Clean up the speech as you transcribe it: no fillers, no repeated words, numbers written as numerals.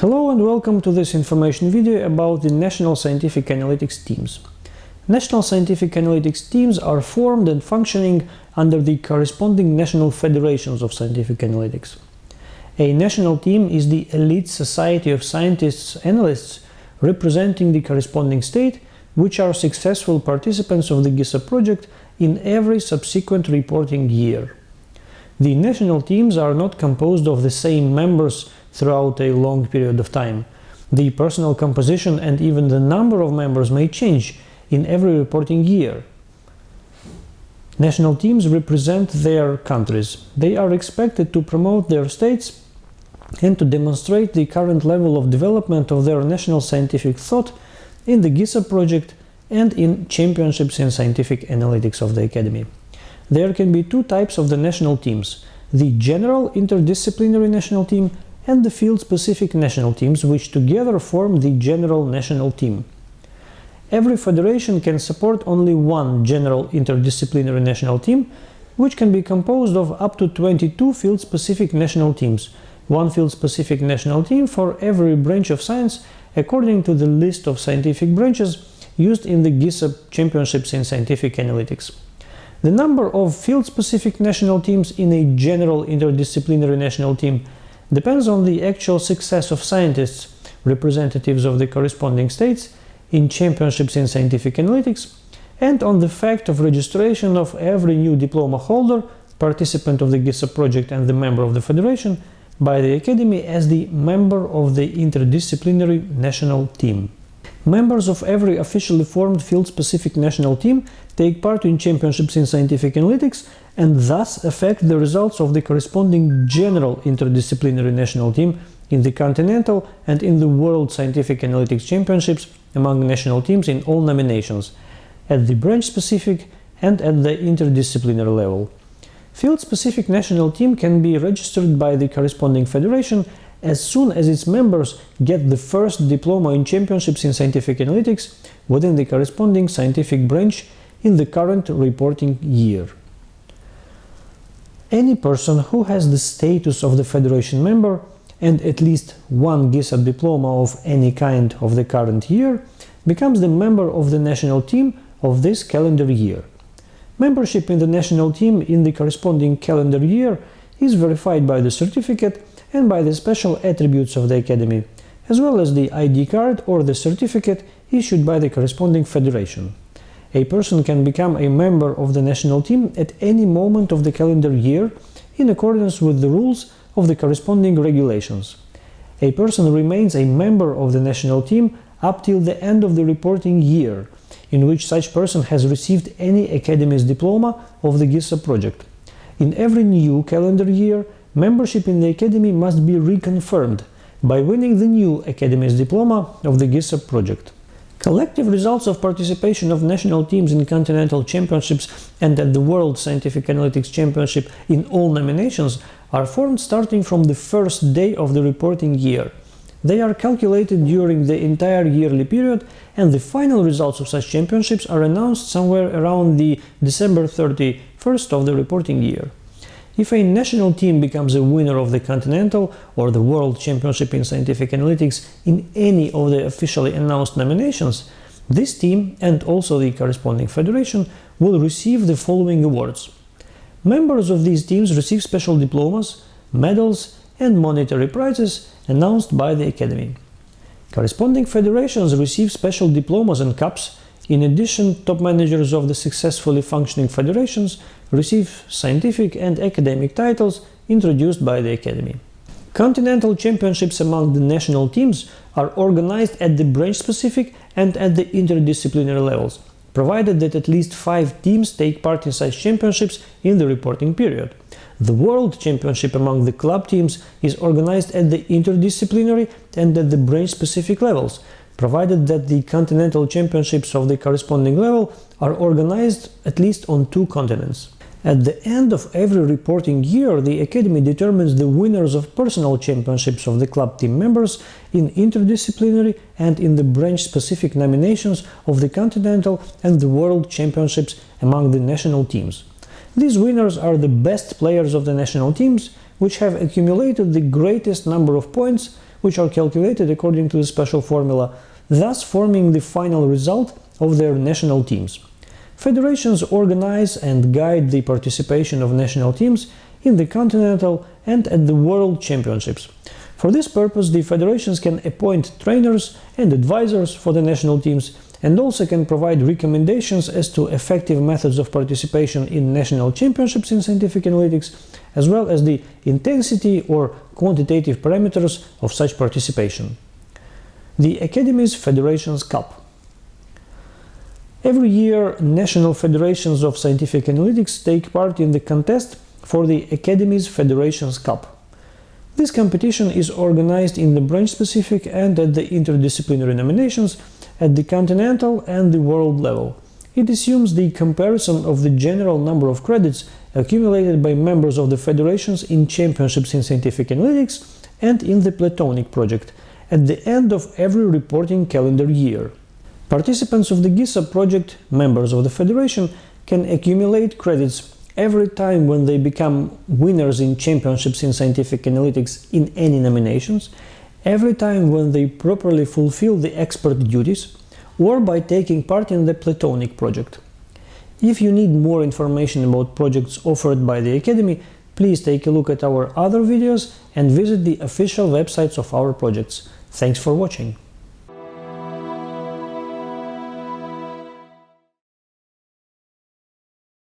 Hello and welcome to this information video about the National Scientific Analytics teams. National Scientific Analytics teams are formed and functioning under the corresponding national federations of scientific analytics. A national team is the elite society of scientists-analysts representing the corresponding state, which are successful participants of the GISAP project in every subsequent reporting year. The national teams are not composed of the same members throughout a long period of time. The personnel composition and even the number of members may change in every reporting year. National teams represent their countries. They are expected to promote their states and to demonstrate the current level of development of their national scientific thought in the GISAP project and in championships in scientific analytics of the Academy. There can be two types of the national teams: the general interdisciplinary national team and the field-specific national teams, which together form the general national team. Every federation can support only one general interdisciplinary national team, which can be composed of up to 22 field-specific national teams, one field-specific national team for every branch of science according to the list of scientific branches used in the GISAP championships in scientific analytics. The number of field-specific national teams in a general interdisciplinary national team depends on the actual success of scientists, representatives of the corresponding states, in championships in scientific analytics, and on the fact of registration of every new diploma holder, participant of the GISAP project and the member of the federation, by the Academy as the member of the interdisciplinary national team. Members of every officially formed field-specific national team take part in championships in scientific analytics and thus affect the results of the corresponding general interdisciplinary national team in the continental and in the world scientific analytics championships among national teams in all nominations, at the branch-specific and at the interdisciplinary level. Field-specific national team can be registered by the corresponding federation as soon as its members get the first diploma in championships in scientific analytics within the corresponding scientific branch in the current reporting year. Any person who has the status of the federation member and at least one GISAP diploma of any kind of the current year becomes the member of the national team of this calendar year. Membership in the national team in the corresponding calendar year is verified by the certificate and by the special attributes of the Academy, as well as the ID card or the certificate issued by the corresponding federation. A person can become a member of the national team at any moment of the calendar year in accordance with the rules of the corresponding regulations. A person remains a member of the national team up till the end of the reporting year, in which such person has received any Academy's diploma of the GISAP project. In every new calendar year, membership in the Academy must be reconfirmed by winning the new Academy's diploma of the GISAP project. Collective results of participation of national teams in continental championships and at the World Scientific Analytics Championship in all nominations are formed starting from the first day of the reporting year. They are calculated during the entire yearly period, and the final results of such championships are announced somewhere around the December 31st of the reporting year. If a national team becomes a winner of the Continental or the World Championship in Scientific Analytics in any of the officially announced nominations, this team and also the corresponding federation will receive the following awards. Members of these teams receive special diplomas, medals, and monetary prizes announced by the Academy. Corresponding federations receive special diplomas and cups. In addition, top managers of the successfully functioning federations receive scientific and academic titles introduced by the Academy. Continental championships among the national teams are organized at the branch-specific and at the interdisciplinary levels, provided that at least 5 teams take part in such championships in the reporting period. The World Championship among the club teams is organized at the interdisciplinary and at the branch-specific levels, provided that the continental championships of the corresponding level are organized at least on 2 continents. At the end of every reporting year, the Academy determines the winners of personal championships of the club team members in interdisciplinary and in the branch-specific nominations of the continental and the world championships among the national teams. These winners are the best players of the national teams, which have accumulated the greatest number of points which are calculated according to the special formula, thus forming the final result of their national teams. Federations organize and guide the participation of national teams in the continental and at the world championships. For this purpose, the federations can appoint trainers and advisors for the national teams and also can provide recommendations as to effective methods of participation in national championships in scientific analytics, as well as the intensity or quantitative parameters of such participation. The Academy's Federations Cup. Every year, national federations of scientific analytics take part in the contest for the Academy's Federations Cup. This competition is organized in the branch-specific and at the interdisciplinary nominations at the continental and the world level. It assumes the comparison of the general number of credits accumulated by members of the federations in championships in scientific analytics and in the Platonic project at the end of every reporting calendar year. Participants of the GISAP project, members of the federation, can accumulate credits every time when they become winners in championships in scientific analytics in any nominations, every time when they properly fulfill the expert duties, or by taking part in the Platonic project. If you need more information about projects offered by the Academy, please take a look at our other videos and visit the official websites of our projects. Thanks for watching!